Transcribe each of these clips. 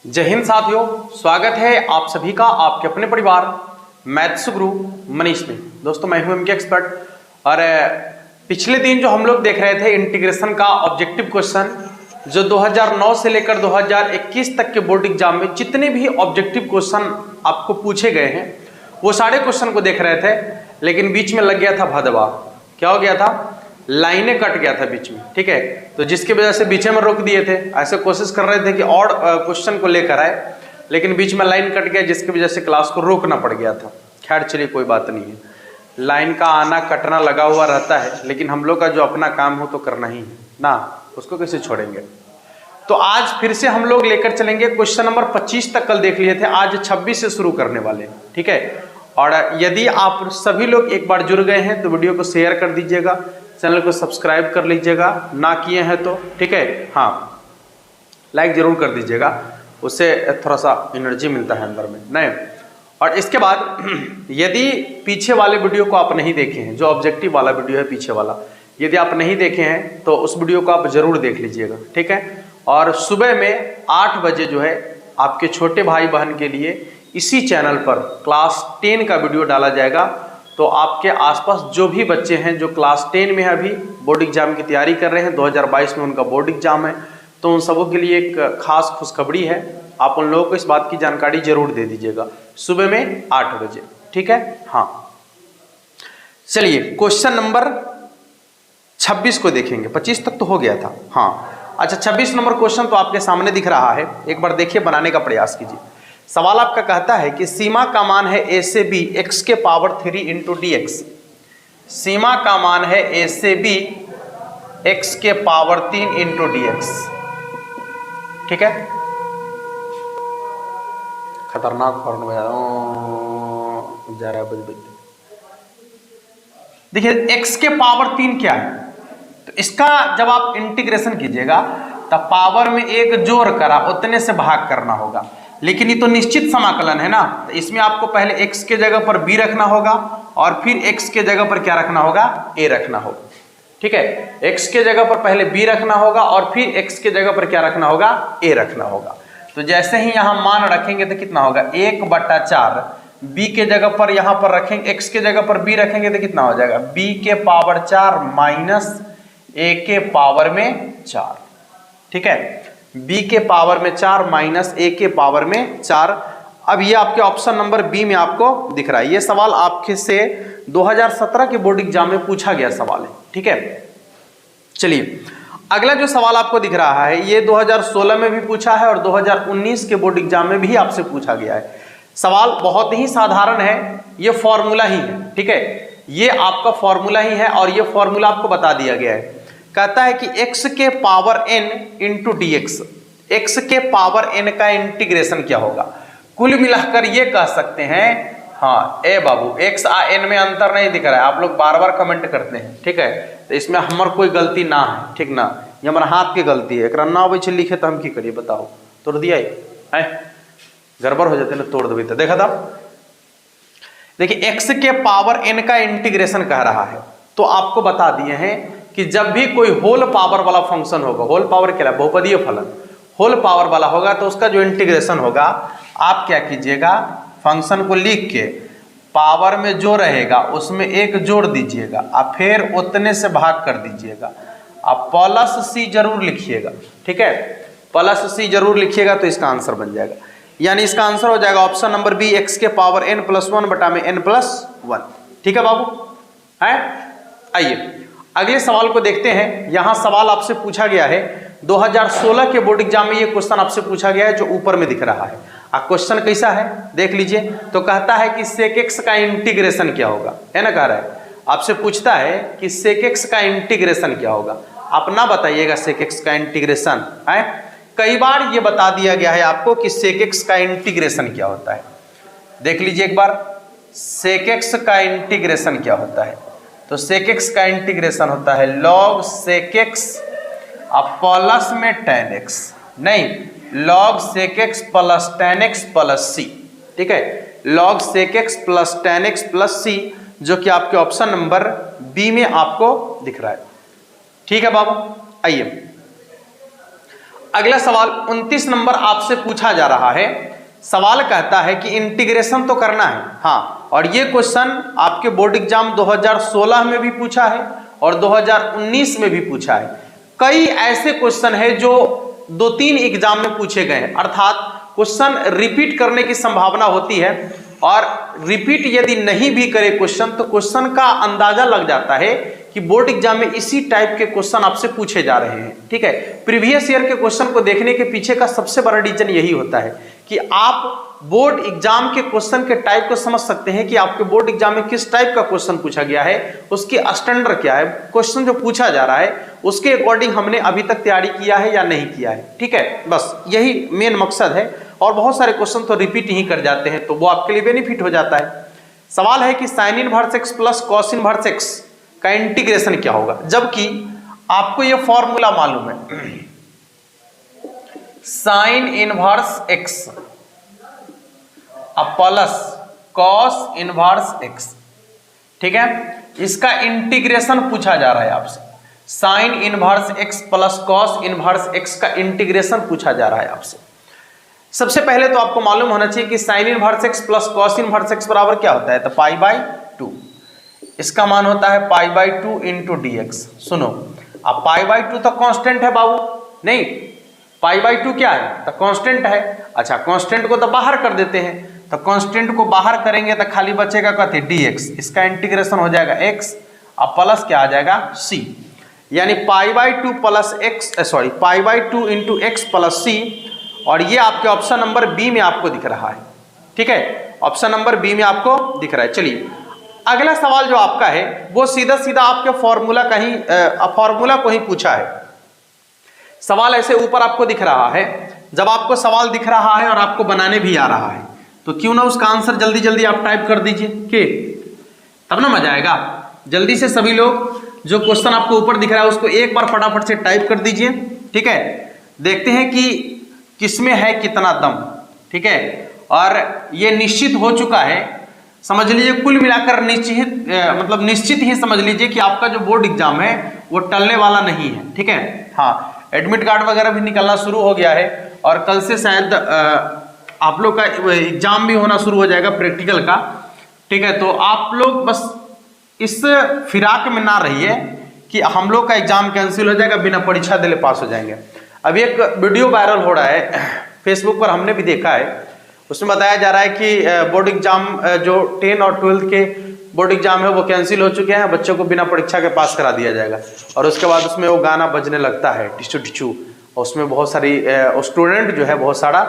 जय हिंद साथियों, स्वागत है आप सभी का आपके अपने परिवार मैथ्स गुरु मनीष में। दोस्तों मैं हूं एमके एक्सपर्ट और पिछले दिन जो हम लोग देख रहे थे इंटीग्रेशन का ऑब्जेक्टिव क्वेश्चन जो 2009 से लेकर 2021 तक के बोर्ड एग्जाम में जितने भी ऑब्जेक्टिव क्वेश्चन आपको पूछे गए हैं वो सारे क्वेश्चन को देख रहे थे, लेकिन बीच में लग गया था भदवा। क्या हो गया था? लाइनें कट गया था बीच में, ठीक है। तो जिसकी वजह से बीच में रोक दिए थे, ऐसे कोशिश कर रहे थे कि और क्वेश्चन को लेकर आए, लेकिन बीच में लाइन कट गया जिसकी वजह से क्लास को रोकना पड़ गया था। खैर चलिए कोई बात नहीं है, लाइन का आना कटना लगा हुआ रहता है, लेकिन हम लोग का जो अपना काम हो तो करना ही है ना, उसको कैसे छोड़ेंगे। तो आज फिर से हम लोग लेकर चलेंगे क्वेश्चन नंबर 25 तक। कल देख लिए थे, आज 26 से शुरू करने वाले, ठीक है। और यदि आप सभी लोग एक बार जुड़ गए हैं तो वीडियो को शेयर कर दीजिएगा, चैनल को सब्सक्राइब कर लीजिएगा, ना किए हैं तो ठीक है, हाँ लाइक जरूर कर दीजिएगा, उससे थोड़ा सा एनर्जी मिलता है अंदर में नहीं। और इसके बाद यदि पीछे वाले वीडियो को आप नहीं देखे हैं, जो ऑब्जेक्टिव वाला वीडियो है पीछे वाला, यदि आप नहीं देखे हैं तो उस वीडियो को आप जरूर देख लीजिएगा, ठीक है। और सुबह में 8 बजे जो है आपके छोटे भाई बहन के लिए इसी चैनल पर क्लास 10 का वीडियो डाला जाएगा। तो आपके आसपास जो भी बच्चे हैं जो क्लास 10 में अभी बोर्ड एग्जाम की तैयारी कर रहे हैं, 2022 में उनका बोर्ड एग्जाम है, तो उन सबों के लिए एक खास खुशखबरी है। आप उन लोगों को इस बात की जानकारी जरूर दे दीजिएगा सुबह में 8 बजे, ठीक है। हाँ चलिए क्वेश्चन नंबर 26 को देखेंगे। 25 तक तो हो गया था, हाँ अच्छा 26 नंबर क्वेश्चन तो आपके सामने दिख रहा है, एक बार देखिए, बनाने का प्रयास कीजिए। सवाल आपका कहता है कि सीमा का मान है a से b x के पावर 3 इंटू डी एक्स। सीमा का मान है a से b x के पावर 3 इंटू डी एक्स, ठीक है। खतरनाक हॉर्न जा रहा है। देखिए x के पावर 3 क्या है, तो इसका जब आप इंटीग्रेशन कीजिएगा तब पावर में एक जोड़ करा उतने से भाग करना होगा, लेकिन ये तो निश्चित समाकलन है ना, तो इसमें आपको पहले x के जगह पर b रखना होगा और फिर x के जगह पर क्या रखना होगा, a रखना होगा, ठीक है। x के जगह पर पहले b रखना होगा और फिर x के जगह पर क्या रखना होगा, a रखना होगा। तो जैसे ही यहाँ मान रखेंगे तो कितना होगा, 1/4 b के जगह पर यहाँ पर रखेंगे, x के जगह पर b रखेंगे तो कितना हो जाएगा, b के पावर 4 माइनस a के पावर में 4, ठीक है। b के पावर में 4 माइनस a के पावर में 4। अब ये आपके ऑप्शन नंबर बी में आपको दिख रहा है। ये सवाल आपके से 2017 के बोर्ड एग्जाम में पूछा गया सवाल है, ठीक है। चलिए अगला जो सवाल आपको दिख रहा है ये 2016 में भी पूछा है और 2019 के बोर्ड एग्जाम में भी आपसे पूछा गया है। सवाल बहुत ही साधारण है, ये फॉर्मूला ही है, ठीक है। ये आपका फॉर्मूला ही है और ये फॉर्मूला आपको बता दिया गया है। कहता है कि x के power n into D x, x के पावर n का इंटीग्रेशन क्या होगा। कुल मिलाकर ये कह सकते हैं, हाँ ए बाबू x आ n में अंतर नहीं दिख रहा है, आप लोग बार बार कमेंट करते हैं, ठीक है। तो इसमें हमार कोई गलती ना है, ठीक ना, ये हमारा हाथ की गलती है। एक ना अबै लिखे तो हम की करिए बताओ, तोड़ दिया है, गड़बड़ हो जाते ना, तोड़ देवे तो देखा था। देखिए x के पावर n का इंटीग्रेशन कह रहा है, तो आपको बता दिए हैं कि जब भी कोई होल पावर वाला फंक्शन होगा, होल पावर क्या है, बहुपदीय फलन, होल पावर वाला होगा तो उसका जो इंटीग्रेशन होगा आप क्या कीजिएगा, फंक्शन को लिख के पावर में जो रहेगा उसमें एक जोड़ दीजिएगा और फिर उतने से भाग कर दीजिएगा। आप प्लस सी जरूर लिखिएगा, ठीक है, प्लस सी जरूर लिखिएगा तो इसका आंसर बन जाएगा। यानी इसका आंसर हो जाएगा ऑप्शन नंबर बी, x के पावर n+1 बटा में n+1, ठीक है बाबू है। आइए अगले सवाल को देखते हैं। यहां सवाल आपसे पूछा गया है 2016 के बोर्ड एग्जाम में, ये क्वेश्चन आपसे पूछा गया है जो ऊपर में दिख रहा है। क्वेश्चन कैसा है देख लीजिए। तो कहता है कि sec x का इंटीग्रेशन क्या होगा, है ना, कह रहा है आपसे, पूछता है कि sec x का इंटीग्रेशन क्या होगा। आप ना बताइएगा sec x का इंटीग्रेशन है, कई बार ये बता दिया गया है आपको कि sec x का इंटीग्रेशन क्या होता है। देख लीजिए एक बार, sec x का इंटीग्रेशन क्या होता है। तो sec x का इंटीग्रेशन होता है log sec x अब प्लस में tan x, नहीं log sec x plus tan x plus c, ठीक है, log sec x plus tan x plus c, जो कि आपके ऑप्शन नंबर बी में आपको दिख रहा है, ठीक है बाबू। आइए अगला सवाल 29 नंबर आपसे पूछा जा रहा है। सवाल कहता है कि इंटीग्रेशन तो करना है, हाँ, और ये क्वेश्चन आपके बोर्ड एग्जाम 2016 में भी पूछा है और 2019 में भी पूछा है। कई ऐसे क्वेश्चन है जो 2-3 एग्जाम में पूछे गए हैं, अर्थात क्वेश्चन रिपीट करने की संभावना होती है, और रिपीट यदि नहीं भी करे क्वेश्चन तो क्वेश्चन का अंदाजा लग जाता है कि बोर्ड एग्जाम में इसी टाइप के क्वेश्चन आपसे पूछे जा रहे हैं। ठीक है, प्रीवियस ईयर के क्वेश्चन को देखने के पीछे का सबसे बड़ा रीजन यही होता है कि आप बोर्ड एग्जाम के क्वेश्चन के टाइप को समझ सकते हैं कि आपके बोर्ड एग्जाम में किस टाइप का क्वेश्चन पूछा गया है, उसकी स्टैंडर्ड क्या है, क्वेश्चन जो पूछा जा रहा है उसके अकॉर्डिंग हमने अभी तक तैयारी किया है या नहीं किया है। ठीक है, बस यही मेन मकसद है, और बहुत सारे क्वेश्चन तो रिपीट ही कर जाते हैं, तो वो आपके लिए बेनिफिट हो जाता है। सवाल है कि sine inverse x plus cos inverse x का इंटीग्रेशन क्या होगा, जबकि आपको ये फॉर्मूला मालूम है, sine inverse x plus cos inverse x. ठीक है, इसका इंटीग्रेशन पूछा जा रहा है आपसे। Sine inverse x plus cos inverse x का इंटीग्रेशन पूछा जा रहा है आपसे। सबसे पहले तो आपको मालूम होना चाहिए कि sine inverse x plus cos inverse x बराबर क्या होता है, तो π/2। इसका मान होता है π/2 इंटू dx। सुनो, अब π/2 तो कांस्टेंट है बाबू, नहीं, π/2 क्या है, तो कांस्टेंट है। अच्छा, कांस्टेंट को तो बाहर कर देते हैं, तो कांस्टेंट को बाहर करेंगे तो खाली बचेगा कथी, dx। इसका इंटीग्रेशन हो जाएगा x, अब प्लस क्या आ जाएगा c, यानी π/2 plus x, sorry π/2 into x plus c, और ये आपके ऑप्शन नंबर बी में आपको दिख रहा है। ठीक है, ऑप्शन नंबर बी में आपको दिख रहा है। चलिए अगला सवाल जो आपका है वो सीधा सीधा आपके फॉर्मूला का ही फॉर्मूला को ही पूछा है। सवाल ऐसे ऊपर आपको दिख रहा है, जब आपको सवाल दिख रहा है और आपको बनाने भी आ रहा है तो क्यों ना उसका आंसर जल्दी जल्दी आप टाइप कर दीजिए, के तब ना मजा आएगा। जल्दी से सभी लोग जो क्वेश्चन आपको ऊपर दिख रहा है उसको एक बार फटाफट से टाइप कर दीजिए। ठीक है, देखते हैं कि किसमें है कितना दम। ठीक है, और ये निश्चित हो चुका है, समझ लीजिए कुल मिलाकर मतलब निश्चित ही समझ लीजिए कि आपका जो बोर्ड एग्जाम है वो टलने वाला नहीं है। ठीक है, हाँ, एडमिट कार्ड वगैरह भी निकलना शुरू हो गया है और कल से शायद आप लोग का एग्जाम भी होना शुरू हो जाएगा प्रैक्टिकल का। ठीक है, तो आप लोग बस इस फिराक में ना रहिए कि हम लोग का एग्जाम कैंसिल हो जाएगा, बिना परीक्षा दिले पास हो जाएंगे। अभी एक वीडियो वायरल हो रहा है फेसबुक पर, हमने भी देखा है, उसमें बताया जा रहा है कि बोर्ड एग्जाम जो 10 और 12 के बोर्ड एग्जाम है वो कैंसिल हो चुके हैं, बच्चों को बिना परीक्षा के पास करा दिया जाएगा। और उसके बाद उसमें वो गाना बजने लगता है टिचू टिचू, और उसमें बहुत सारी स्टूडेंट जो है बहुत सारा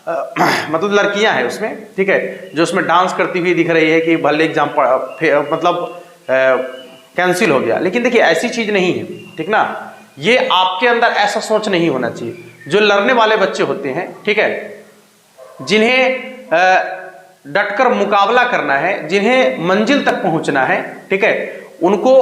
मतलब लड़कियां हैं उसमें, ठीक है, जो उसमें डांस करती हुई दिख रही है कि भले एग्जाम मतलब कैंसिल हो गया। लेकिन देखिए ऐसी चीज नहीं है, ठीक ना, ये आपके अंदर ऐसा सोच नहीं होना चाहिए। जो लड़ने वाले बच्चे होते हैं, ठीक है, जिन्हें डटकर मुकाबला करना है, जिन्हें मंजिल तक पहुंचना है, ठीक है, उनको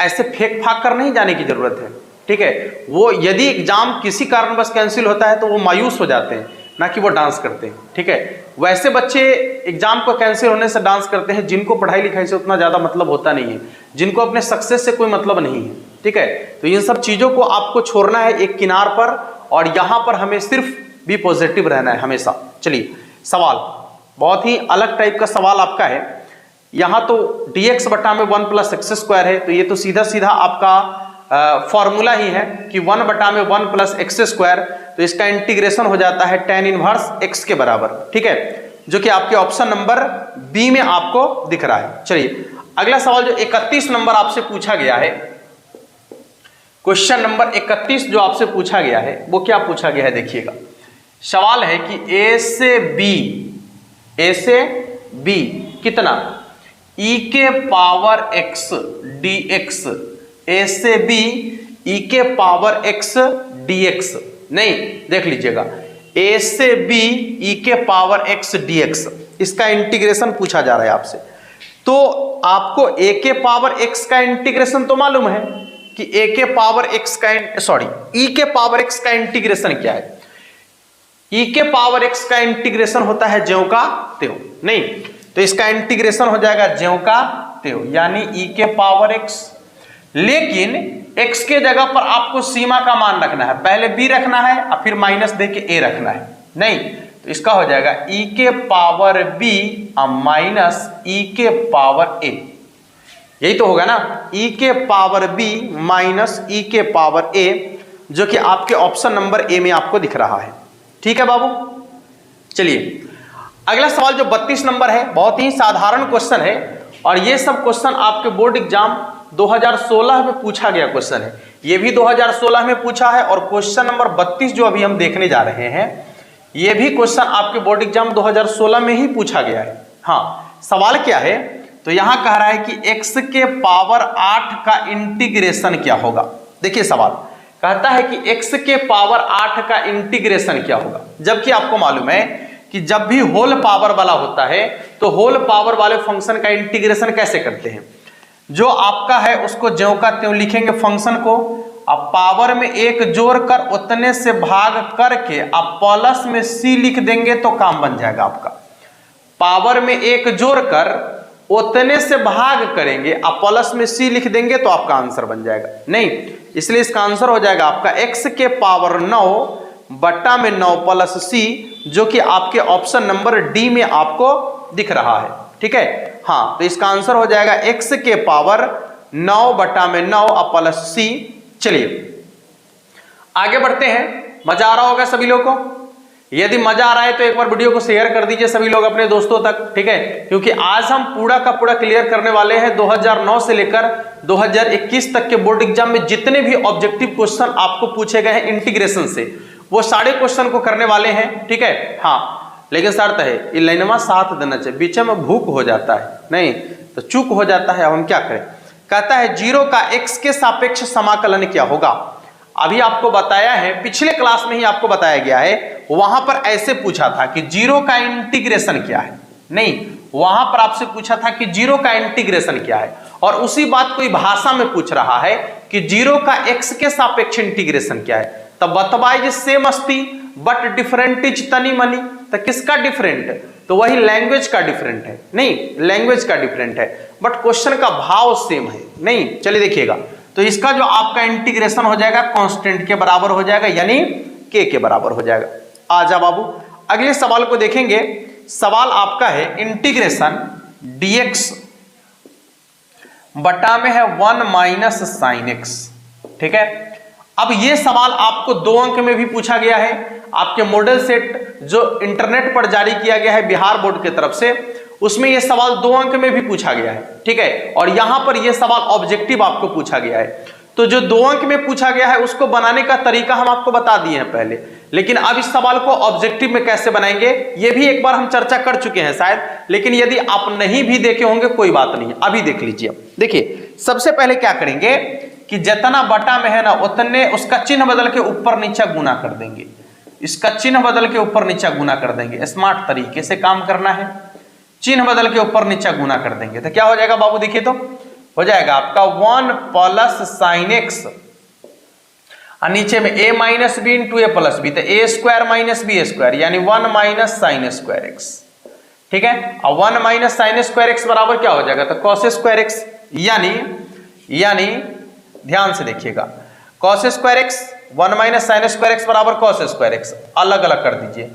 ऐसे फेंक फाक कर नहीं जाने की जरूरत है। ठीक है, वो यदि एग्जाम किसी कारणवश कैंसिल होता है तो वो मायूस हो जाते हैं, ना कि वो डांस करते हैं। ठीक है, वैसे बच्चे एग्जाम को कैंसिल होने से डांस करते हैं जिनको पढ़ाई लिखाई से उतना ज्यादा मतलब होता नहीं है, जिनको अपने सक्सेस से कोई मतलब नहीं है। ठीक है, तो इन सब चीजों को आपको छोड़ना है एक किनार पर, और यहां पर हमें सिर्फ भी पॉजिटिव रहना है हमेशा। चलिए, सवाल बहुत ही अलग टाइप का सवाल आपका है। यहां तो dx बटा में 1 प्लस एक्स स्क्वायर है, तो ये तो सीधा सीधा आपका फॉर्मूला ही है कि 1 बटा में 1 प्लस एक्स स्क्वायर, तो इसका इंटीग्रेशन हो जाता है tan इनवर्स x के बराबर। ठीक है, जो कि आपके ऑप्शन नंबर बी में आपको दिख रहा है। चलिए अगला सवाल जो 31 नंबर आपसे पूछा गया है, क्वेश्चन नंबर 31 जो आपसे पूछा गया है वो क्या पूछा गया है, देखिएगा। सवाल है कि a से b कितना e के पावर x dx, a से b e के पावर x dx, नहीं, देख लीजिएगा, a से b e के पावर x dx, इसका इंटीग्रेशन पूछा जा रहा है आपसे। तो आपको a के पावर x का इंटीग्रेशन तो मालूम है कि a के पावर x का e के पावर x का इंटीग्रेशन क्या है। e के पावर x का इंटीग्रेशन होता है ज्यों का त्यों, नहीं, तो इसका इंटीग्रेशन हो जाएगा ज्यों का त्यों, यानी e के पावर x। लेकिन x के जगह पर आपको सीमा का मान रखना है, पहले b रखना है और फिर माइनस दे के a रखना है। नहीं तो इसका हो जाएगा e के पावर b माइनस e के पावर a, यही तो होगा ना, e के पावर b माइनस e के पावर a, जो कि आपके ऑप्शन नंबर ए में आपको दिख रहा है। ठीक है बाबू, चलिए अगला सवाल जो 32 नंबर है, बहुत ही साधारण क्वेश्चन है और ये सब क्वेश्चन आपके बोर्ड एग्जाम 2016 में पूछा गया क्वेश्चन है, ये भी 2016 में पूछा है और क्वेश्चन नंबर 32 जो अभी हम देखने जा रहे हैं ये भी क्वेश्चन आपके बोर्ड एग्जाम 2016 में ही पूछा गया है। हाँ, सवाल क्या है, तो यहां कह रहा है कि x के पावर 8 का इंटीग्रेशन क्या होगा। देखिए सवाल कहता है कि x के पावर 8 का इंटीग्रेशन क्या होगा, जबकि आपको मालूम है कि जब भी होल पावर वाला होता है तो होल पावर वाले फंक्शन का इंटीग्रेशन कैसे करते हैं, जो आपका है उसको ज्यों का त्यों लिखेंगे फंक्शन को, अब पावर में एक जोड़कर उतने से भाग करके आप प्लस में c लिख देंगे तो काम बन जाएगा आपका। पावर में एक जोड़कर उतने से भाग करेंगे आप प्लस में c लिख देंगे तो आपका आंसर बन जाएगा। नहीं, इसलिए इसका आंसर हो जाएगा आपका x के पावर 9 बट्टा में 9 प्लस c, जो कि आपके ऑप्शन नंबर डी में आपको दिख रहा है। ठीक है, हाँ, तो इसका आंसर हो जाएगा x के पावर 9 बट्टा में 9 प्लस c। चलिए आगे बढ़ते हैं। मजा आ रहा होगा सभी लोगों को, यदि मजा आ रहा है तो एक बार वीडियो को शेयर कर दीजिए सभी लोग अपने दोस्तों तक। ठीक है, क्योंकि आज हम पूरा का पूरा क्लियर करने वाले हैं 2009 से लेकर 2021 तक के बोर्ड एग्जाम में जितने भी ऑब्जेक्टिव क्वेश्चन आपको पूछे गए हैं इंटीग्रेशन से, वो सारे क्वेश्चन को करने वाले हैं। ठीक है, हाँ, लेकिन शर्त है ये लाइनवा साथ देना चाहिए, बीच में भूख हो जाता है, नहीं तो चूक हो जाता है। अब हम क्या करें, कहता है 0 का x के सापेक्ष समाकलन क्या होगा। अभी आपको बताया है, पिछले क्लास में ही आपको बताया गया है, वहां पर ऐसे पूछा था कि 0 का इंटीग्रेशन क्या है। नहीं, वहां पर आपसे पूछा था कि 0 का इंटीग्रेशन क्या है, और उसी बात कोई भाषा में पूछ रहा है कि 0 का x के सापेक्ष इंटीग्रेशन क्या है। तब बतवाइज सेम अस्ती बट डिफरेंट इज तनी मनी, तो किसका डिफरेंट, तो वही लैंग्वेज का डिफरेंट है। नहीं, लैंग्वेज का डिफरेंट है बट क्वेश्चन का भाव सेम है। नहीं, चलिए देखिएगा, तो इसका जो आपका इंटीग्रेशन हो जाएगा कांस्टेंट के बराबर हो जाएगा, यानी k के बराबर हो जाएगा। आजा बाबू, अगले सवाल को देखेंगे। सवाल आपका है इंटीग्रेशन dx बटा में है 1 माइनस साइन x। ठीक है, अब ये सवाल आपको 2 अंक में भी पूछा गया है। आपके मॉडल सेट जो इंटरनेट पर जारी किया गया है बिहार बोर्ड की तरफ से, उसमें यह सवाल 2 अंक में भी पूछा गया है। ठीक है, और यहां पर यह सवाल ऑब्जेक्टिव आपको पूछा गया है। तो जो 2 अंक में पूछा गया है उसको बनाने का तरीका हम आपको बता दिए हैं पहले, लेकिन अब इस सवाल को ऑब्जेक्टिव में कैसे बनाएंगे ये भी एक बार हम चर्चा कर चुके हैं शायद, लेकिन यदि आप नहीं भी देखे होंगे कोई बात नहीं, अभी देख लीजिए। देखिए सबसे पहले क्या करेंगे कि जितना बटा में है ना उतने उसका चिन्ह बदल के ऊपर नीचे गुना कर देंगे, इसका चिन्ह बदल के ऊपर नीचे गुना कर देंगे। स्मार्ट तरीके से काम करना है, चिन्ह बदल के ऊपर नीचे गुना कर देंगे तो क्या हो जाएगा बाबू, देखिए तो हो जाएगा आपका 1 प्लस साइन एक्स और नीचे में a minus B into A plus B, तो A square minus B square यानी 1 माइनस साइन स्क्वायर एक्स। ठीक है, और 1 माइनस साइन स्क्वायर एक्स बराबर क्या हो जाएगा, तो कॉस स्क्वायर एक्स, यानी ध्यान से देखिएगा cos square x 1 minus sine square x बराबर कॉस स्क्वायर एक्स, अलग अलग कर दीजिए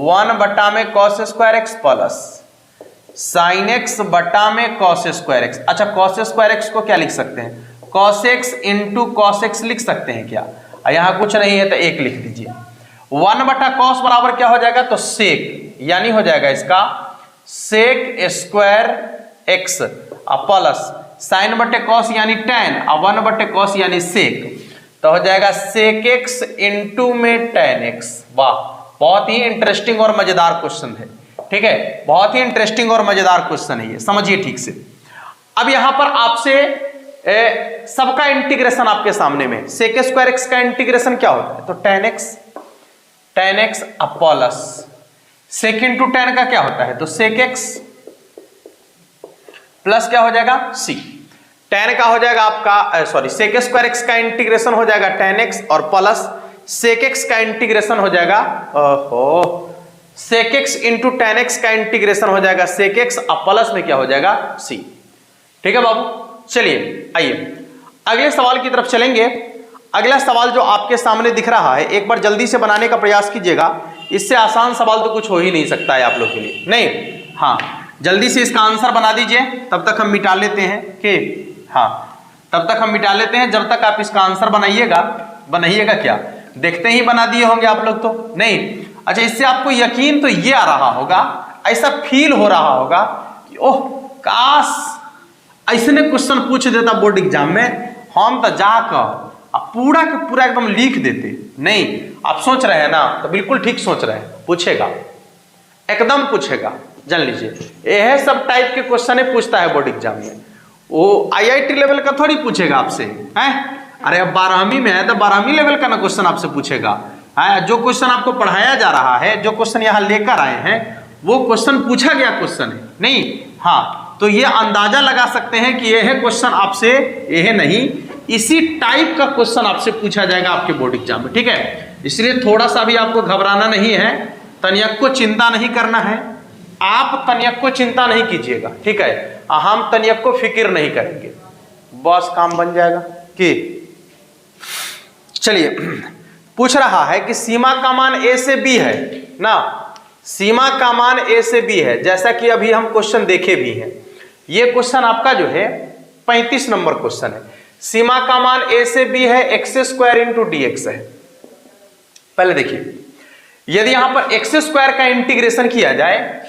1 बटा में cos square x plus sine x बटा में कॉस स्क्वायर एक्स। अच्छा, कॉस स्क्वायर एक्स को क्या लिख सकते हैं, cos x into cos x लिख सकते हैं क्या, यहां कुछ नहीं है तो 1 लिख दीजिए। 1 बटा कॉस बराबर क्या हो जाएगा, तो सेक, यानी हो जाएगा इसका sec square x plus sine बटे कॉस यानी टेन, 1 बटे कॉस यानी सेक, तो हो जाएगा सेक एक्स इंटू में टेन एक्स। वाह, बहुत ही इंटरेस्टिंग और मजेदार क्वेश्चन है। ठीक है, बहुत ही इंटरेस्टिंग और मजेदार क्वेश्चन है ये, समझिए ठीक से। अब यहां पर आपसे सबका इंटीग्रेशन आपके सामने में, सेक स्क्वायर एक्स का इंटीग्रेशन क्या होता है, तो tan x plus sec into tan का क्या होता है, तो सेक एक्स प्लस क्या हो जाएगा सी, टेन का हो जाएगा आपका सॉरी सेक स्क्वायर एक्स का इंटीग्रेशन हो जाएगा टेन एक्स और प्लस सेक एक्स का इंटीग्रेशन हो जाएगा sec x into tan x का इंटीग्रेशन हो जाएगा सेक एक्स और प्लस में क्या हो जाएगा सी। ठीक है बाबू, चलिए आइए अगले सवाल की तरफ चलेंगे। अगला सवाल जो आपके सामने दिख रहा है, एक बार जल्दी से बनाने का प्रयास कीजिएगा। इससे आसान सवाल तो कुछ हो ही नहीं सकता है आप लोग के लिए, नहीं। हाँ, जल्दी से इसका आंसर बना दीजिए, तब तक हम मिटा लेते हैं कि हाँ, तब तक हम मिटा लेते हैं। जब तक आप इसका आंसर बनाइएगा क्या, देखते ही बना दिए होंगे आप लोग तो नहीं। अच्छा, इससे आपको यकीन तो ये आ रहा होगा, ऐसा फील हो रहा होगा कि ओह काश ऐसने क्वेश्चन पूछ देता बोर्ड एग्जाम में, हम तो जाकर पूरा के पूरा एकदम लिख देते। नहीं, आप सोच रहे हैं ना, तो बिल्कुल ठीक सोच रहे हैं, पूछेगा, एकदम पूछेगा। जान लीजिए, यह सब टाइप के क्वेश्चन पूछता है बोर्ड एग्जाम में। वो आईआईटी लेवल का थोड़ी पूछेगा आपसे, हैं? अरे अब 12वीं में है तो 12वीं लेवल का ना क्वेश्चन आपसे पूछेगा। जो क्वेश्चन आपको पढ़ाया जा रहा है, जो क्वेश्चन यहाँ लेकर आए हैं, वो क्वेश्चन पूछा गया क्वेश्चन है, नहीं। हाँ, तो ये अंदाजा लगा सकते हैं कि यह क्वेश्चन आपसे, यह नहीं, इसी टाइप का क्वेश्चन आपसे पूछा जाएगा आपके बोर्ड एग्जाम में, ठीक है। इसलिए थोड़ा सा भी आपको घबराना नहीं है, तनिक को चिंता नहीं करना है, आप तनिक को चिंता नहीं कीजिएगा, ठीक है। हम तनिक को फिक्र नहीं करेंगे, बस काम बन जाएगा। कि चलिए, पूछ रहा है कि सीमा का मान a से b है ना, सीमा का मान a से b है, जैसा कि अभी हम क्वेश्चन देखे भी हैं। ये क्वेश्चन आपका जो है 35 नंबर क्वेश्चन है। सीमा का मान a से b है, एक्स स्क्वायर इंटू dx है। पहले देखिए, यदि यहां पर एक्स स्क्वायर का इंटीग्रेशन किया जाए,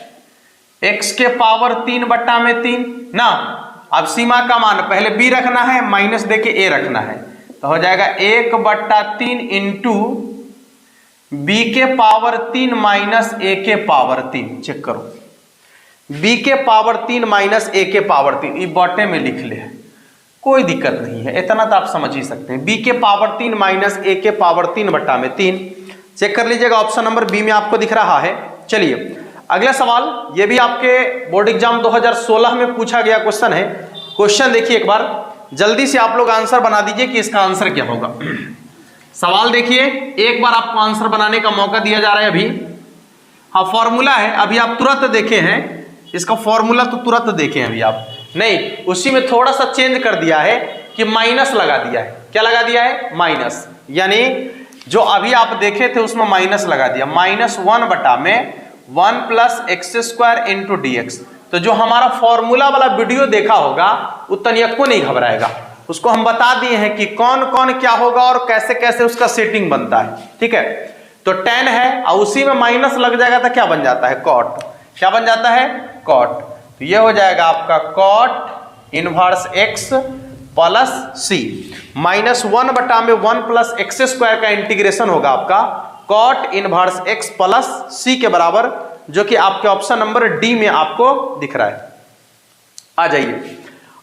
x के पावर 3/3 ना, अब सीमा का मान पहले b रखना है, माइनस दे के a रखना है, तो हो जाएगा 1/3 इंटू बी के पावर 3 माइनस ए के पावर 3। चेक करो, b के पावर 3 माइनस ए के पावर 3, ये बटे में लिख ले, कोई दिक्कत नहीं है, इतना तो आप समझ ही सकते हैं। b के पावर 3 माइनस ए के पावर 3/3। चेक कर लीजिएगा, ऑप्शन नंबर बी में आपको दिख रहा है। चलिए अगला सवाल, ये भी आपके बोर्ड एग्जाम 2016 में पूछा गया क्वेश्चन है। क्वेश्चन देखिए एक बार, जल्दी से आप लोग आंसर बना दीजिए कि इसका आंसर क्या होगा। सवाल देखिए, एक बार आपको आंसर बनाने का मौका दिया जा रहा है अभी। हाँ, फॉर्मूला है, अभी आप तुरंत देखे हैं, इसका फॉर्मूला तो तुरंत देखे हैं अभी आप नहीं, उसी में थोड़ा सा चेंज कर दिया है कि माइनस लगा दिया है। क्या लगा दिया है? माइनस, यानी जो अभी आप देखे थे उसमें माइनस लगा दिया, -1/1 plus x square into dx। तो जो हमारा फॉर्मूला वाला वीडियो देखा होगा वो तनिक को नहीं घबराएगा, उसको हम बता दिए हैं कि कौन कौन क्या होगा और कैसे कैसे उसका सेटिंग बनता है, ठीक है। तो tan है और उसी में माइनस लग जाएगा तो क्या बन जाता है? कॉट। क्या बन जाता है? कॉट। तो ये हो जाएगा आपका कॉट इनवर्स x प्लस सी, -1/1 प्लस एक्स स्क्वायर का इंटीग्रेशन होगा आपका कॉट इनवर्स x प्लस सी के बराबर, जो कि आपके ऑप्शन नंबर डी में आपको दिख रहा है। आ जाइए,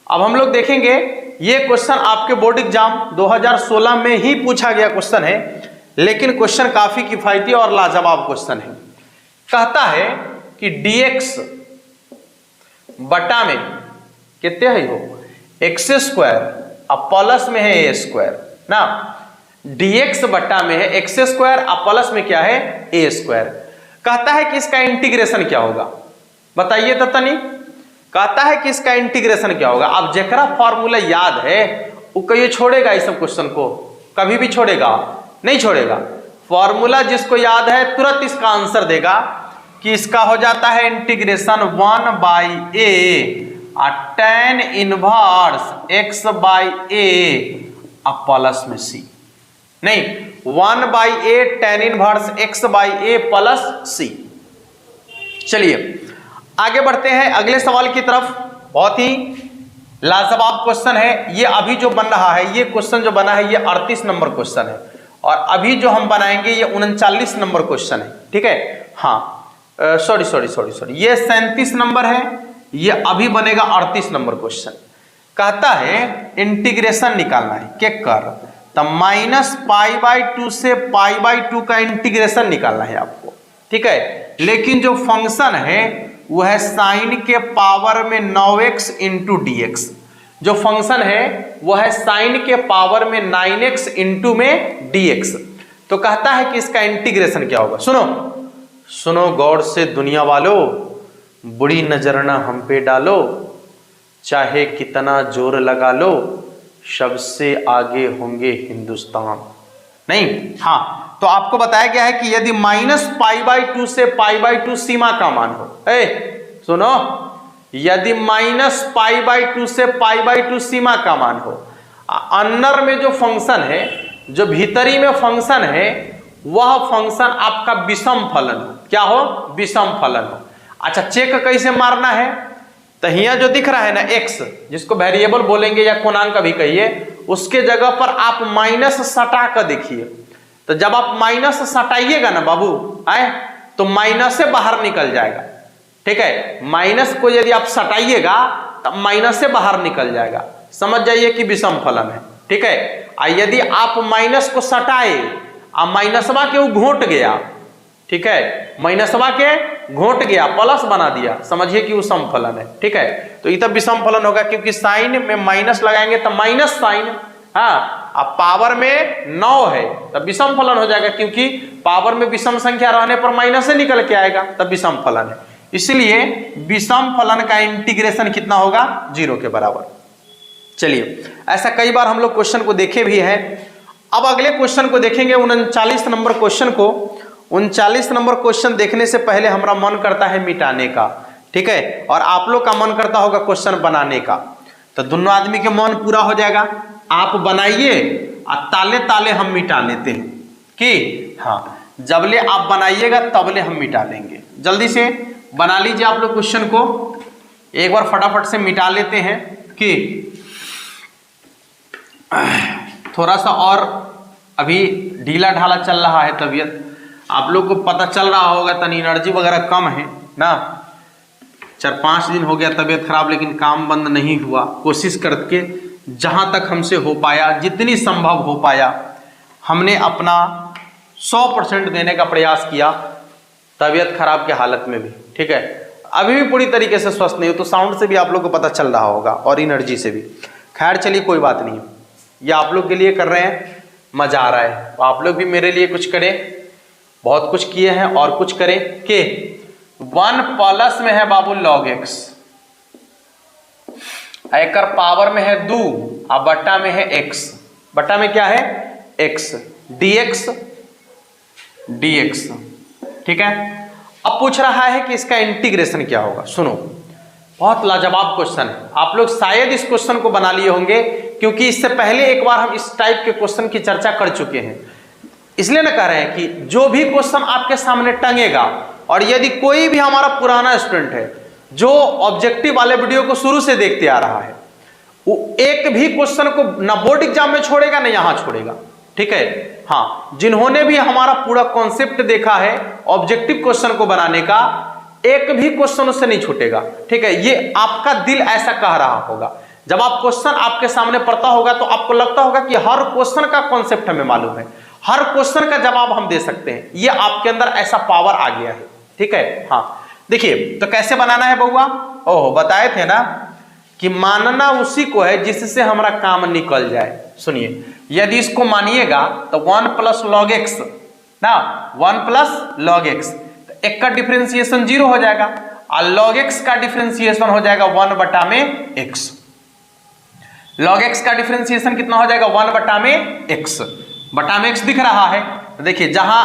अब हम लोग देखेंगे, ये क्वेश्चन आपके बोर्ड एग्जाम 2016 में ही पूछा गया क्वेश्चन है, लेकिन क्वेश्चन काफी किफायती और लाजवाब क्वेश्चन है। कहता है कि dx बटा में कितने है हो एक्स स्क्वायर, अब प्लस में है ए स्क्वायर ना, dx बटा में है एक्स स्क्वायर, अब प्लस में क्या है? ए स्क्वायर। कहता है कि इसका इंटीग्रेशन क्या होगा, बताइए तो तनी। कहता है कि इसका इंटीग्रेशन क्या होगा। अब जेकरा फॉर्मूला याद है वो कहिए छोड़ेगा इस सब क्वेश्चन को, कभी भी छोड़ेगा नहीं, छोड़ेगा। फॉर्मूला जिसको याद है तुरंत इसका आंसर देगा कि इसका हो जाता है integration 1/a tan inverse x/a अब प्लस में c, नहीं 1/a tan inverse x/a plus c। चलिए आगे बढ़ते हैं अगले सवाल की तरफ। बहुत ही लाजवाब क्वेश्चन है ये। अभी जो बन रहा है ये क्वेश्चन जो बना है ये 38 नंबर क्वेश्चन है, और अभी जो हम बनाएंगे ये 39 नंबर क्वेश्चन है, ठीक है। हाँ सॉरी, ये 37 नंबर है, ये अभी बनेगा 38 नंबर क्वेश्चन। कहता है इंटीग्रेशन निकालना है, क्या कर, तो -π/2 से π/2 का इंटीग्रेशन निकालना है आपको, ठीक है। लेकिन जो फंक्शन है वो है साइन के पावर में 9x इंटू dx। जो फंक्शन है वो है साइन के पावर में 9x इंटू में dx। तो कहता है कि इसका इंटीग्रेशन क्या होगा। सुनो गौर से दुनिया वालों, बुरी नजर ना हम पे डालो, चाहे कितना जोर लगा लो, सबसे आगे होंगे हिंदुस्तान। नहीं, हाँ, तो आपको बताया गया है कि यदि -π/2 से π/2 सीमा का मान हो, सुनो, यदि -π/2 से π/2 सीमा का मान हो, अंदर में जो फंक्शन है, जो भीतरी में फंक्शन है, वह फंक्शन आपका विषम फलन हो। क्या हो? विषम फलन हो। अच्छा, चेक कैसे मारना है? तो यहाँ जो दिख रहा है ना x, जिसको वेरिएबल बोलेंगे या पूर्णांक भी कहिए, उसके जगह पर आप माइनस सटा कर देखिए। तो जब आप माइनस सटाइएगा ना बाबू, आए, तो माइनस से बाहर निकल जाएगा। ठीक है, माइनस को यदि आप सटाइएगा तो माइनस से बाहर निकल जाएगा। समझ जाइए कि विषम फलन है। ठीक है, यदि आप माइनस को सटाए और माइनसवा के वो घोट गया, ठीक है, माइनसवा के घोट गया, प्लस बना दिया, समझिए कि वो सम फलन है। ठीक है, तो ये तब विषम फलन होगा, क्योंकि साइन में माइनस लगाएंगे तो माइनस साइन, हाँ, अब पावर में 9 है तब विषम फलन हो जाएगा, क्योंकि पावर में विषम संख्या रहने पर माइनस से निकल के आएगा, तब विषम फलन है। इसलिए विषम फलन का इंटीग्रेशन कितना होगा? 0 के बराबर। चलिए, ऐसा कई बार हम लोग क्वेश्चन को देखे भी है। अब अगले क्वेश्चन को देखेंगे, 39 नंबर क्वेश्चन को। 39 नंबर क्वेश्चन देखने से पहले हमारा मन करता है मिटाने का, ठीक है, और आप लोग का मन करता होगा क्वेश्चन बनाने का। तो दोनों आदमी के मन पूरा हो जाएगा। आप बनाइए और ताले ताले हम मिटा लेते हैं कि हाँ, जबले आप बनाइएगा तबले हम मिटा लेंगे। जल्दी से बना लीजिए आप लोग क्वेश्चन को, एक बार फटाफट से मिटा लेते हैं कि थोड़ा सा और अभी ढीला ढाला चल रहा है तबीयत, आप लोग को पता चल रहा होगा, तनी एनर्जी वगैरह कम है ना। 4-5 दिन हो गया तबीयत खराब, लेकिन काम बंद नहीं हुआ। कोशिश करके जहां तक हमसे हो पाया, जितनी संभव हो पाया, हमने अपना 100% देने का प्रयास किया, तबीयत खराब के हालत में भी। ठीक है, अभी भी पूरी तरीके से स्वस्थ नहीं हो, तो साउंड से भी आप लोग को पता चल रहा होगा और एनर्जी से भी। खैर चलिए, कोई बात नहीं, ये आप लोग के लिए कर रहे हैं, मजा आ रहा है, तो आप लोग भी मेरे लिए कुछ करें। बहुत कुछ किए हैं और कुछ करें कि 1 प्लस में है बाबू log x, एकर पावर में है 2 और बट्टा में है x। बट्टा में क्या है? x, dx dx। ठीक है, अब पूछ रहा है कि इसका इंटीग्रेशन क्या होगा। सुनो, बहुत लाजवाब क्वेश्चन है। आप लोग शायद इस क्वेश्चन को बना लिए होंगे, क्योंकि इससे पहले एक बार हम इस टाइप के क्वेश्चन की चर्चा कर चुके हैं। इसलिए ना कह रहे हैं कि जो भी क्वेश्चन आपके सामने टंगेगा, और यदि कोई भी हमारा पुराना स्टूडेंट है जो ऑब्जेक्टिव वाले वीडियो को शुरू से देखते आ रहा है, वो एक भी क्वेश्चन को ना बोर्ड एग्जाम में छोड़ेगा ना यहां छोड़ेगा। ठीक है, हाँ, जिन्होंने भी हमारा पूरा कॉन्सेप्ट देखा है ऑब्जेक्टिव क्वेश्चन को बनाने का, एक भी क्वेश्चन उससे नहीं छूटेगा। ठीक है, ये आपका दिल ऐसा कह रहा होगा। जब आप क्वेश्चन आपके सामने पढ़ता होगा तो आपको लगता होगा कि हर क्वेश्चन का कॉन्सेप्ट हमें मालूम है, हर क्वेश्चन का जवाब हम दे सकते हैं। ये आपके अंदर ऐसा पावर आ गया है। ठीक है, हाँ, देखिए तो कैसे बनाना है बउआ? ओहो, बताए थे ना कि मानना उसी को है जिससे हमारा काम निकल जाए। सुनिए, यदि इसको मानिएगा तो 1 प्लस log x ना, 1 प्लस log x, तो एक का डिफरेंशिएशन 0 हो जाएगा और log x का डिफरेंशिएशन हो जाएगा 1 बटा में x। log x का डिफरेंशिएशन कितना हो जाएगा? 1 बटा में x। बटा में x दिख रहा है, तो देखिए जहां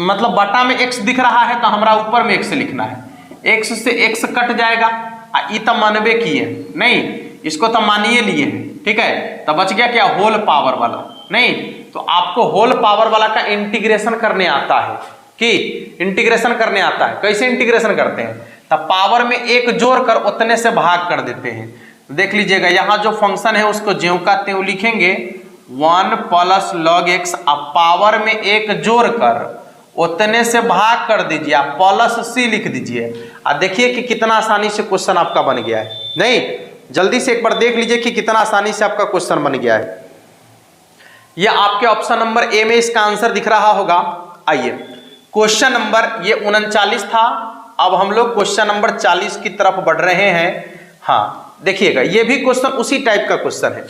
मतलब बटा में x दिख रहा है तो हमारा ऊपर में x लिखना है। x से x कट जाएगा, ये तो मानवे किए नहीं, इसको तो मानिए लिए हैं। ठीक है, तो बच गया क्या? होल पावर वाला। नहीं, तो आपको होल पावर वाला का इंटीग्रेशन करने आता है कि इंटीग्रेशन करने आता है। कैसे इंटीग्रेशन करते हैं? तो पावर में 1 जोड़ कर उतने से भाग कर देते हैं। देख लीजिएगा, यहाँ जो फंक्शन है उसको ज्यों का त्यों लिखेंगे, 1 प्लस log x, अब पावर में 1 जोड़ कर उतने से भाग कर दीजिए, आप प्लस c लिख दीजिए। अब देखिए कि कितना आसानी से क्वेश्चन आपका बन गया है। नहीं, जल्दी से एक बार देख लीजिए कि कितना आसानी से आपका क्वेश्चन बन गया है। यह आपके ऑप्शन नंबर ए में इसका आंसर दिख रहा होगा। आइए, क्वेश्चन नंबर ये 39 था, अब हम लोग क्वेश्चन नंबर 40 की तरफ बढ़ रहे हैं। हाँ, देखिएगा, ये भी क्वेश्चन उसी टाइप का क्वेश्चन है।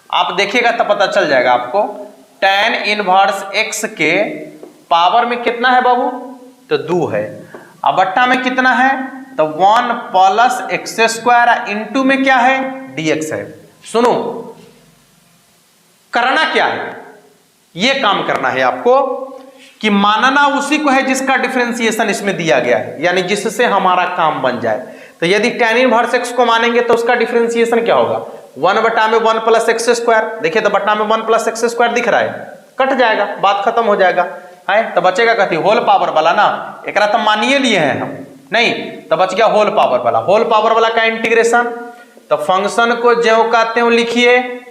आप देखिएगा तो पता चल जाएगा आपको। tan इनवर्स x के पावर में कितना है बाबू? तो 2 है। अब बट्टा में कितना है? तो 1 प्लस x² इंटू में क्या है? dx है। सुनो, करना क्या है, ये काम करना है आपको कि मानना उसी को है जिसका डिफरेंशिएशन इसमें दिया गया है, यानी जिससे हमारा काम बन जाए। तो यदि tan इनवर्स x को मानेंगे तो उसका डिफरेंशिएशन क्या होगा, 1/1 प्लस एक्स स्क्वायर। देखिए तो बटा में 1 प्लस एक्स स्क्वायर दिख रहा है, कट जाएगा, बात खत्म हो जाएगा है। तो बचेगा कथी, होल पावर वाला ना, एक तो मानिए लिए हैं हम, नहीं तो बच गया होल पावर वाला। होल पावर वाला का इंटीग्रेशन, तो फंक्शन को ज्यों का त्यों लिखिए,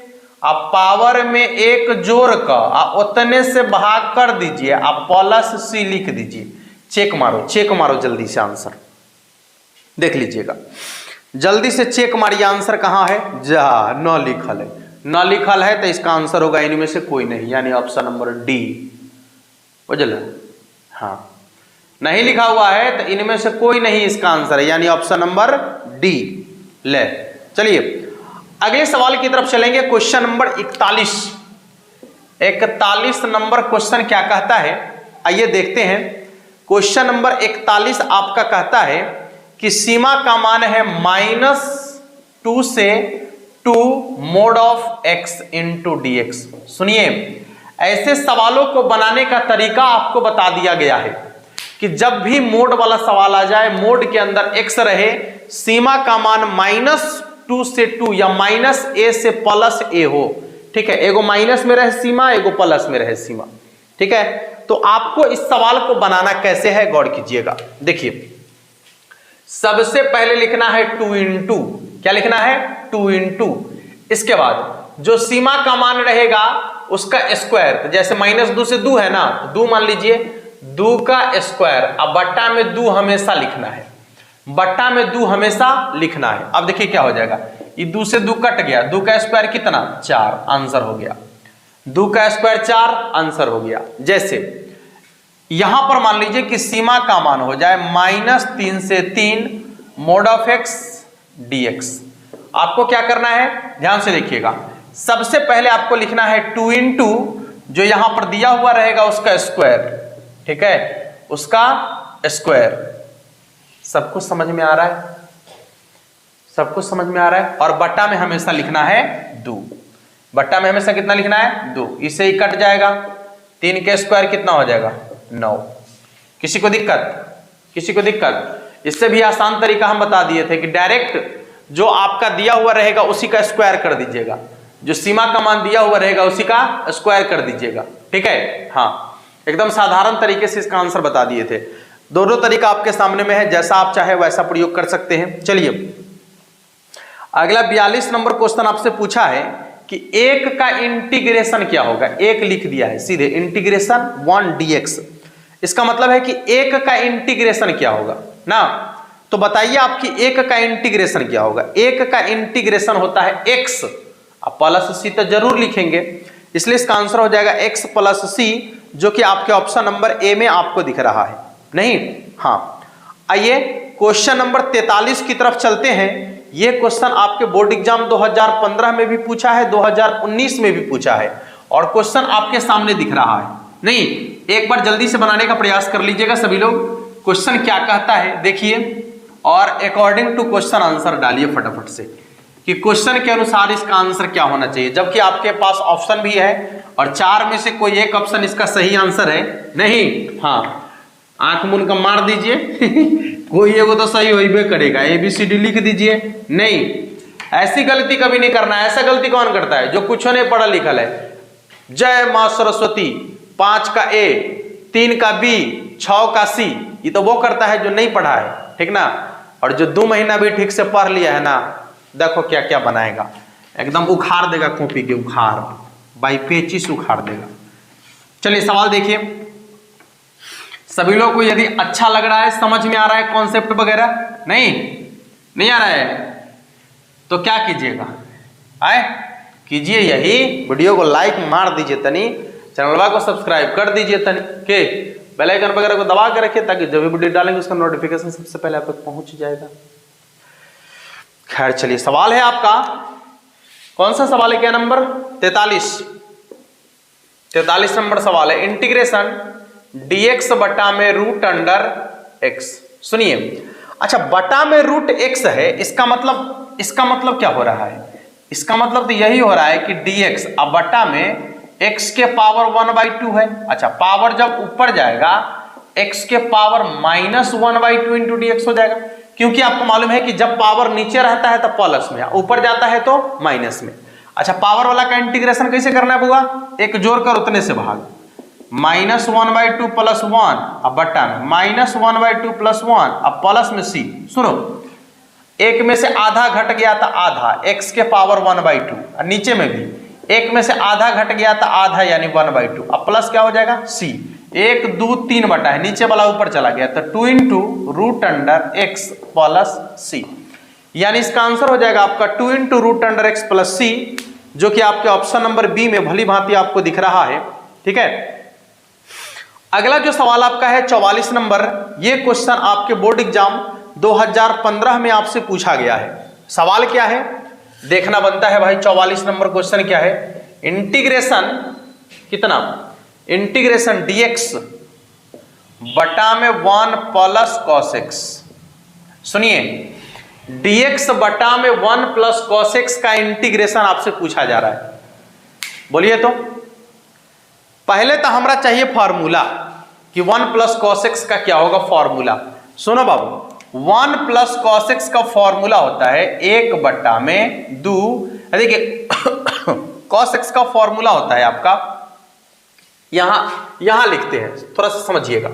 आप पावर में एक जोड़ का आप उतने से भाग कर दीजिए, आप प्लस सी लिख दीजिए। चेक मारो जल्दी से आंसर देख लीजिएगा, जल्दी से चेक मारिए आंसर कहां है। जा न लिखल है, न लिखल है तो इसका आंसर होगा इनमें से कोई नहीं, यानी ऑप्शन नंबर डी। बुझल, हाँ नहीं लिखा हुआ है तो इनमें से कोई नहीं इसका आंसर है, यानी ऑप्शन नंबर डी। ले चलिए अगले सवाल की तरफ चलेंगे। क्वेश्चन नंबर 41 नंबर क्वेश्चन क्या कहता है, आइए देखते हैं। क्वेश्चन नंबर 41 आपका कहता है कि सीमा का मान है -2 से 2 mod of x into D x. सुनिए, ऐसे सवालों को बनाने का तरीका आपको बता दिया गया है कि जब भी मोड वाला सवाल आ जाए, मोड के अंदर x रहे, सीमा का मान -2 से 2 या -a से +a हो, ठीक है। एगो माइनस में रहे सीमा, एगो प्लस में रहे सीमा, ठीक है। तो आपको इस सवाल को बनाना कैसे है, गौर कीजिएगा। देखिए सबसे पहले लिखना है 2 इंटू, क्या लिखना है 2 इंटू, इसके बाद जो सीमा का मान रहेगा उसका स्क्वायर, तो जैसे -2 से 2 है ना, 2 मान लीजिए, 2 का स्क्वायर। अब बट्टा में 2 हमेशा लिखना है, बट्टा में 2 हमेशा लिखना है। अब देखिए क्या हो जाएगा, ये 2 से 2 कट गया, 2 का स्क्वायर कितना 4, आंसर हो गया। 2 का स्क्वायर 4, आंसर हो गया। जैसे यहां पर मान लीजिए कि सीमा का मान हो जाए -3 से 3 mod ऑफ x dx। आपको क्या करना है, ध्यान से देखिएगा। सबसे पहले आपको लिखना है 2 इंटू जो यहां पर दिया हुआ रहेगा उसका स्क्वायर, ठीक है, उसका स्क्वायर। सब कुछ समझ में आ रहा है, सब कुछ समझ में आ रहा है। और बट्टा में हमेशा लिखना है 2, बट्टा में हमेशा कितना लिखना है 2, इसे ही कट जाएगा, 3 के स्क्वायर कितना हो जाएगा 9। किसी को दिक्कत, किसी को दिक्कत? इससे भी आसान तरीका हम बता दिए थे कि डायरेक्ट जो आपका दिया हुआ रहेगा उसी का स्क्वायर कर दीजिएगा, जो सीमा का मान दिया हुआ रहेगा उसी का स्क्वायर कर दीजिएगा, ठीक है। हाँ, एकदम साधारण तरीके से इसका आंसर बता दिए थे। दोनों तरीका आपके सामने में है, जैसा आप चाहे वैसा प्रयोग कर सकते हैं। चलिए अगला 42 नंबर क्वेश्चन आपसे पूछा है कि 1 का इंटीग्रेशन क्या होगा। 1 लिख दिया है सीधे, इंटीग्रेशन 1 dx। इसका मतलब है कि 1 का इंटीग्रेशन क्या होगा ना, तो बताइए आपकी 1 का इंटीग्रेशन क्या होगा। 1 का इंटीग्रेशन होता है x, आप प्लस सी तो जरूर लिखेंगे, इसलिए इसका आंसर हो जाएगा x प्लस सी, जो कि आपके ऑप्शन नंबर ए में आपको दिख रहा है, नहीं। हाँ, आइए क्वेश्चन नंबर 43 की तरफ चलते हैं। यह क्वेश्चन आपके बोर्ड एग्जाम 2015 में भी पूछा है, 2019 में भी पूछा है, और क्वेश्चन आपके सामने दिख रहा है, नहीं। एक बार जल्दी से बनाने का प्रयास कर लीजिएगा सभी लोग। क्वेश्चन क्या कहता है देखिए, और अकॉर्डिंग टू क्वेश्चन आंसर डालिए फटाफट से कि क्वेश्चन के अनुसार इसका आंसर क्या होना चाहिए, जबकि आपके पास ऑप्शन भी है और 4 में से कोई एक ऑप्शन इसका सही आंसर है, नहीं। हाँ, आंख मुन का मार दीजिए कोई एगो तो सही होइबे करेगा, ABCD लिख दीजिए, नहीं। ऐसी गलती कभी नहीं करना है। ऐसा गलती कौन करता है, जो कुछ नहीं पढ़ा लिखल है। जय मां सरस्वती, 5 का A, 3 का B, 6 का C, ये तो वो करता है जो नहीं पढ़ा है, ठीक ना। और जो 2 महीना भी ठीक से पढ़ लिया है ना, देखो क्या क्या बनाएगा, एकदम उखाड़ देगा कॉपी के, उखाड़ बाई पेचिस उखाड़ देगा। चलिए सवाल देखिए, सभी लोग को यदि अच्छा लग रहा है, समझ में आ रहा है कॉन्सेप्ट वगैरह, नहीं आ रहा है तो क्या कीजिएगा, आए कीजिए यही वीडियो को लाइक मार दीजिए, तनी चैनलवा को सब्सक्राइब कर दीजिए, तनी के बेल आइकन वगैरह को दबा के रखिए, ताकि जब भी वीडियो डालेंगे उसका नोटिफिकेशन सबसे पहले आप तक पहुंच जाएगा। खैर चलिए, सवाल है आपका, कौन सा सवाल है, क्या नंबर 43 नंबर सवाल है। इंटीग्रेशन dx बटा में रूट अंडर x। सुनिए, अच्छा बटा में रूट x है, इसका मतलब क्या हो रहा है इसका मतलब तो यही हो रहा है कि dx अब बटा में x के पावर 1/2 है। अच्छा, पावर जब ऊपर जाएगा x के पावर -1/2 इंटू dx हो जाएगा, क्योंकि आपको मालूम है कि जब पावर नीचे रहता है तब प्लस में, ऊपर जाता है तो माइनस में। अच्छा, पावर वाला का इंटीग्रेशन कैसे करना है बुआ? एक जोड़कर उतने से भाग, -1/2 + 1 अब बटा में -1/2 + 1 अब प्लस में c। सुनो, एक में से आधा घट गया था आधा, x के पावर 1/2, और नीचे में भी एक में से आधा घट गया था आधा यानी 1/2, अब प्लस क्या हो जाएगा c। 1 2 3 बटा है, नीचे वाला ऊपर चला गया तो 2 इंटू √x + c, यानी इसका आंसर हो जाएगा आपका 2 इंटू √x + c, जो कि आपके ऑप्शन नंबर बी में भली भांति आपको दिख रहा है। ठीक है, अगला जो सवाल आपका है 44 नंबर, ये क्वेश्चन आपके बोर्ड एग्जाम 2015 में आपसे पूछा गया है। सवाल क्या है देखना बनता है भाई। 44 नंबर क्वेश्चन क्या है? इंटीग्रेशन कितना, इंटीग्रेशन dx बटा में 1 + cos x। सुनिए, dx बटा में 1 + cos x का इंटीग्रेशन आपसे पूछा जा रहा है। बोलिए तो पहले तो हमारा चाहिए फॉर्मूला कि 1 + cos x का क्या होगा फॉर्मूला। सुनो बाबू, 1 + cos x का फॉर्मूला होता है 1 बटा में 2, देखिए cos x का फॉर्मूला होता है आपका, यहां लिखते हैं, थोड़ा सा समझिएगा।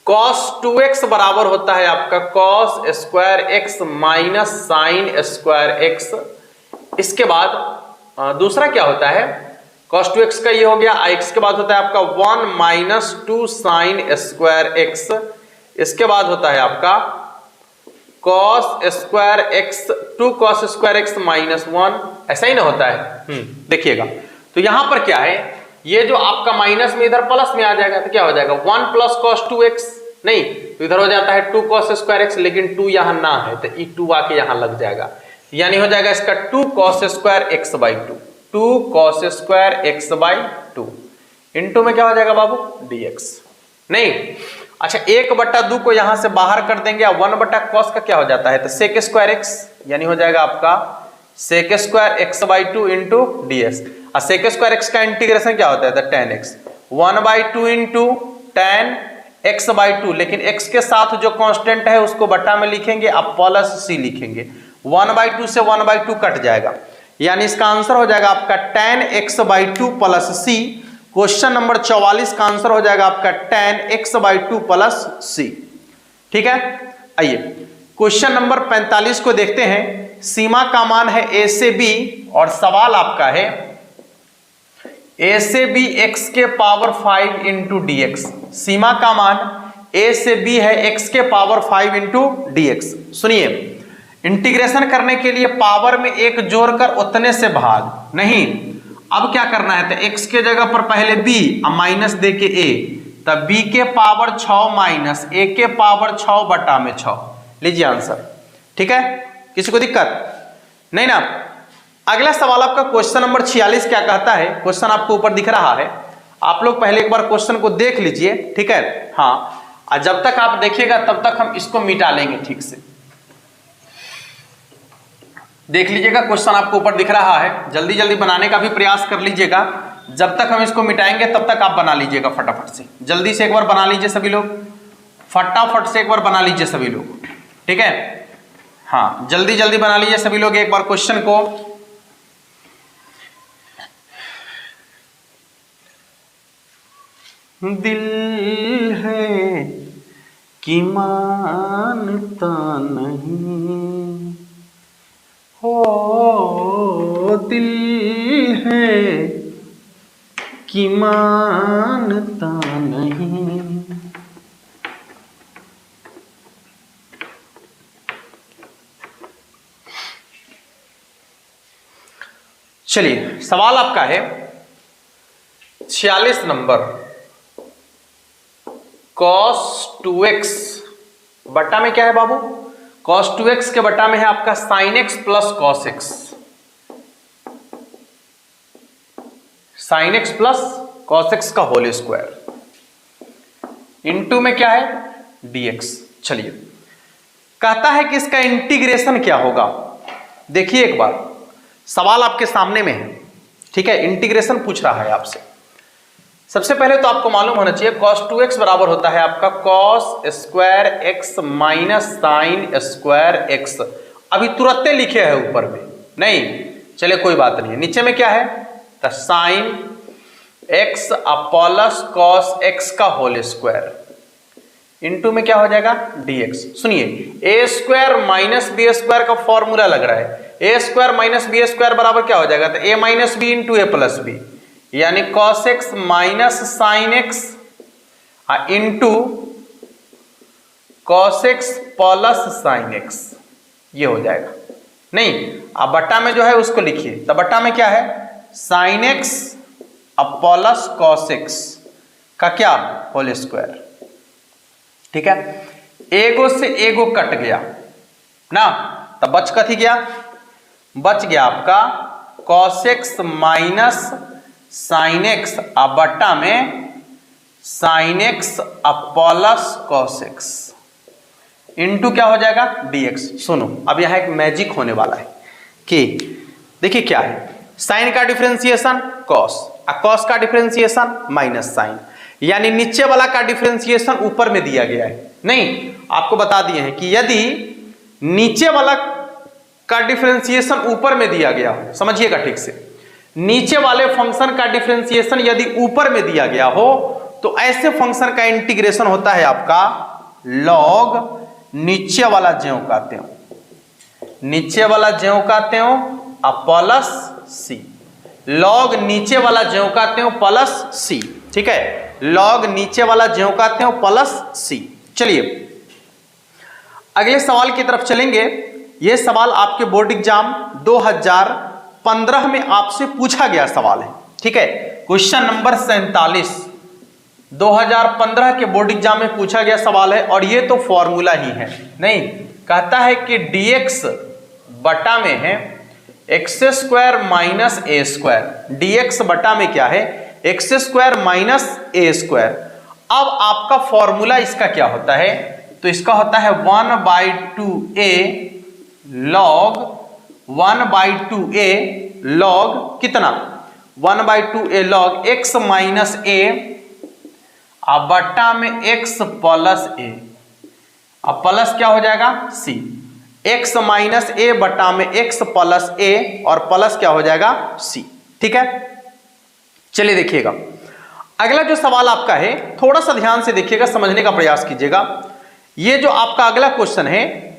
cos 2x बराबर होता है आपका cos² x - sin² x। इसके बाद दूसरा क्या होता है, cos 2x का ये हो गया, x के बाद होता है आपका 1 - 2 sin² x। इसके बाद होता है आपका cos² x 2 cos² x - 1, ऐसा ही ना होता है। देखिएगा, तो यहां पर क्या है, ये जो आपका माइनस में इधर प्लस में आ जाएगा तो क्या हो जाएगा 1 + cos 2x, नहीं तो इधर हो जाता है 2 cos² x, लेकिन 2 यहां ना है तो ये 2 आके यहां लग जाएगा, यानी हो जाएगा इसका 2 cos² x/2, 2 cos² x/2 into में क्या हो जाएगा बाबू dx। नहीं, अच्छा 1/2 को यहां से बाहर कर देंगे, 1/cos का क्या हो जाता है तो sec² x, यानी हो जाएगा आपका sec² x/2 इंटू ds। और sec² x का इंटीग्रेशन क्या होता है तो tan x, 1/2 into tan x/2, लेकिन x के साथ जो कांस्टेंट है उसको बटा में लिखेंगे, अब प्लस c लिखेंगे, 1/2 से 1/2 कट जाएगा, यानी इसका आंसर हो जाएगा आपका tan x/2 + c। Question number 44 का आंसर हो जाएगा आपका tan x/2 + c। ठीक है, आइए क्वेश्चन नंबर 45 को देखते हैं। सीमा का मान है a से b और सवाल आपका है a से b x के पावर 5 इंटू dx। सीमा का मान a से b है x के पावर 5 इंटू dx। सुनिए, इंटीग्रेशन करने के लिए पावर में एक जोड़कर उतने से भाग, नहीं अब क्या करना है तो x के जगह पर पहले b और माइनस दे के a, तब b के पावर 6 माइनस a के पावर 6 बटा में 6। लीजिए आंसर। ठीक है, किसी को दिक्कत नहीं ना। अगला सवाल आपका क्वेश्चन नंबर 46 क्या कहता है, क्वेश्चन आपको ऊपर दिख रहा है, आप लोग पहले एक बार क्वेश्चन को देख लीजिए। ठीक है, हाँ, और जब तक आप देखिएगा तब तक हम इसको मिटा लेंगे। ठीक से देख लीजिएगा, क्वेश्चन आपको ऊपर दिख रहा है, जल्दी जल्दी बनाने का भी प्रयास कर लीजिएगा। जब तक हम इसको मिटाएंगे तब तक आप बना लीजिएगा फटाफट से, जल्दी से एक बार बना लीजिए सभी लोग, फटाफट से एक बार बना लीजिए सभी लोग। ठीक है, हाँ जल्दी जल्दी बना लीजिए सभी लोग एक बार क्वेश्चन को। दिल है कि मानता नहीं हो, दिल है कि मानता नहीं। चलिए सवाल आपका है 46 नंबर, cos 2x बटा में क्या है बाबू, cos 2x के बटा में है आपका sin x plus cos x, sin x plus cos x का होल स्क्वायर इंटू में क्या है dx। चलिए कहता है कि इसका इंटीग्रेशन क्या होगा, देखिए एक बार सवाल आपके सामने में है, ठीक है, इंटीग्रेशन पूछ रहा है आपसे। सबसे पहले तो आपको मालूम होना चाहिए cos 2x बराबर होता है आपका cos square x minus sine square x। अभी तुरंत लिखे हैं ऊपर में नहीं, चलिए कोई बात नहीं है, नीचे में क्या है तो sine x plus cos x का होल स्क्वायर इनटू में क्या हो जाएगा dx। सुनिए a square minus B square का फॉर्मूला लग रहा है, a square minus B square बराबर क्या हो जाएगा तो a minus B into A plus B, यानी cos x minus sine x into cos x plus sine x, ये हो जाएगा। नहीं अब बट्टा में जो है उसको लिखिए, तो बट्टा में क्या है sine x plus cos x का क्या होल स्क्वायर, ठीक है। एगो से एगो कट गया ना, तो बच कथी गया, बच गया आपका cos x minus sine x अब बट्टा में साइन x plus cos x into क्या हो जाएगा dx। सुनो अब यहां एक मैजिक होने वाला है कि देखिए क्या है, साइन का डिफरेंशिएशन cos, cos का डिफरेंशिएशन माइनस साइन, यानी नीचे वाला का डिफरेंशिएशन ऊपर में दिया गया है। नहीं आपको बता दिए हैं कि यदि नीचे वाला का डिफरेंशिएशन ऊपर में दिया गया हो, समझिएगा ठीक से, नीचे वाले फंक्शन का डिफरेंशिएशन यदि ऊपर में दिया गया हो तो ऐसे फंक्शन का इंटीग्रेशन होता है आपका लॉग नीचे वाला ज्यों का त्यों, नीचे वाला ज्यों का त्यों प्लस सी, लॉग नीचे वाला ज्यों का त्यों प्लस सी, ठीक है, लॉग नीचे वाला ज्यों का त्यों प्लस सी। चलिए अगले सवाल की तरफ चलेंगे। यह सवाल आपके बोर्ड एग्जाम 2015 में आपसे पूछा गया सवाल है, ठीक है, क्वेश्चन नंबर 47 2015 के बोर्ड एग्जाम में पूछा गया सवाल है। और ये तो फॉर्मूला ही है, नहीं कहता है कि dx बटा में है एक्स स्क्वायर माइनस ए स्क्वायर, dx बटा में क्या है एक्स स्क्वायर माइनस ए स्क्वायर। अब आपका फॉर्मूला इसका क्या होता है, तो इसका होता है 1/2a लॉग 1/2a लॉग कितना 1/2a लॉग x माइनस ए अब बट्टा में x प्लस ए, अब प्लस क्या हो जाएगा c, x माइनस ए बट्टा में x प्लस ए और प्लस क्या हो जाएगा c, ठीक है। चलिए देखिएगा अगला जो सवाल आपका है, थोड़ा सा ध्यान से देखिएगा, समझने का प्रयास कीजिएगा। ये जो आपका अगला क्वेश्चन है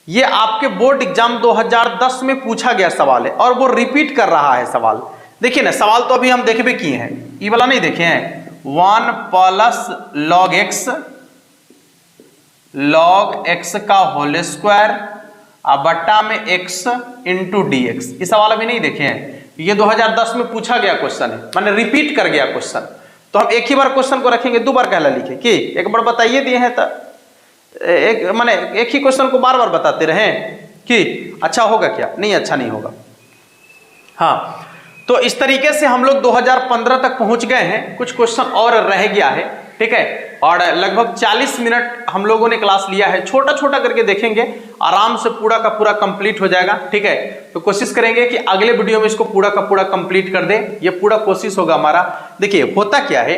ये आपके बोर्ड एग्जाम 2010 में पूछा गया सवाल है और वो रिपीट कर रहा है सवाल। देखिए ना सवाल तो अभी हम देखे भी किए हैं, ये वाला नहीं देखे हैं, 1 प्लस लॉग x का होल स्क्वायर अब बट्टा में x इंटू dx। ये सवाल अभी नहीं देखे हैं, ये 2010 में पूछा गया क्वेश्चन है, माने रिपीट कर गया क्वेश्चन। तो हम एक ही बार क्वेश्चन को रखेंगे, दो बार कहला लिखे कि एक बार बताइए दिए हैं तो एक माने एक ही क्वेश्चन को बार बार बताते रहें कि अच्छा होगा क्या, नहीं अच्छा नहीं होगा। हाँ तो इस तरीके से हम लोग 2015 तक पहुंच गए हैं, कुछ क्वेश्चन और रह गया है, ठीक है। और लगभग 40 मिनट हम लोगों ने क्लास लिया है, छोटा छोटा करके देखेंगे, आराम से पूरा का पूरा कंप्लीट हो जाएगा, ठीक है। तो कोशिश करेंगे कि अगले वीडियो में इसको पूरा का पूरा कंप्लीट कर दे, ये पूरा कोशिश होगा हमारा। देखिए होता क्या है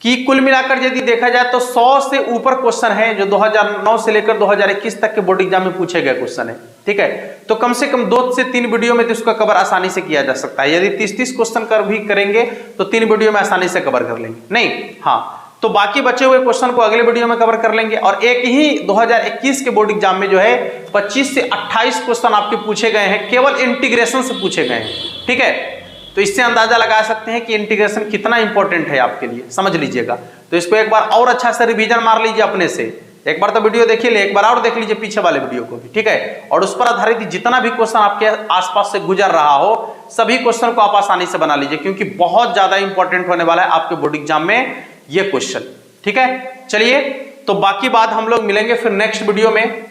कि कुल मिलाकर यदि देखा जाए तो 100 से ऊपर क्वेश्चन है जो 2009 से लेकर 2021 तक के बोर्ड एग्जाम में पूछे गए क्वेश्चन है, ठीक है। तो कम से कम 2 से 3 वीडियो में तो इसका कवर आसानी से किया जा सकता है। यदि 30-30 क्वेश्चन कर भी करेंगे तो 3 वीडियो में आसानी से कवर कर लेंगे, नहीं हाँ तो बाकी बचे हुए क्वेश्चन को अगले वीडियो में कवर कर लेंगे। और एक ही 2021 के बोर्ड एग्जाम में जो है 25 से 28 क्वेश्चन आपके पूछे गए हैं, केवल इंटीग्रेशन से पूछे गए हैं, ठीक है। तो इससे अंदाजा लगा सकते हैं कि इंटीग्रेशन कितना इंपॉर्टेंट है आपके लिए, समझ लीजिएगा। तो इसको एक बार और अच्छा से रिवीजन मार लीजिए अपने से, एक बार तो वीडियो देखिए, एक बार और देख लीजिए पीछे वाले वीडियो को भी, ठीक है। और उस पर आधारित जितना भी क्वेश्चन आपके आसपास से गुजर रहा हो सभी क्वेश्चन को आप आसानी से बना लीजिए, क्योंकि बहुत ज्यादा इंपॉर्टेंट होने वाला है आपके बोर्ड एग्जाम में ये क्वेश्चन, ठीक है। चलिए तो बाकी बात हम लोग मिलेंगे फिर नेक्स्ट वीडियो में,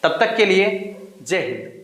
तब तक के लिए जय हिंद।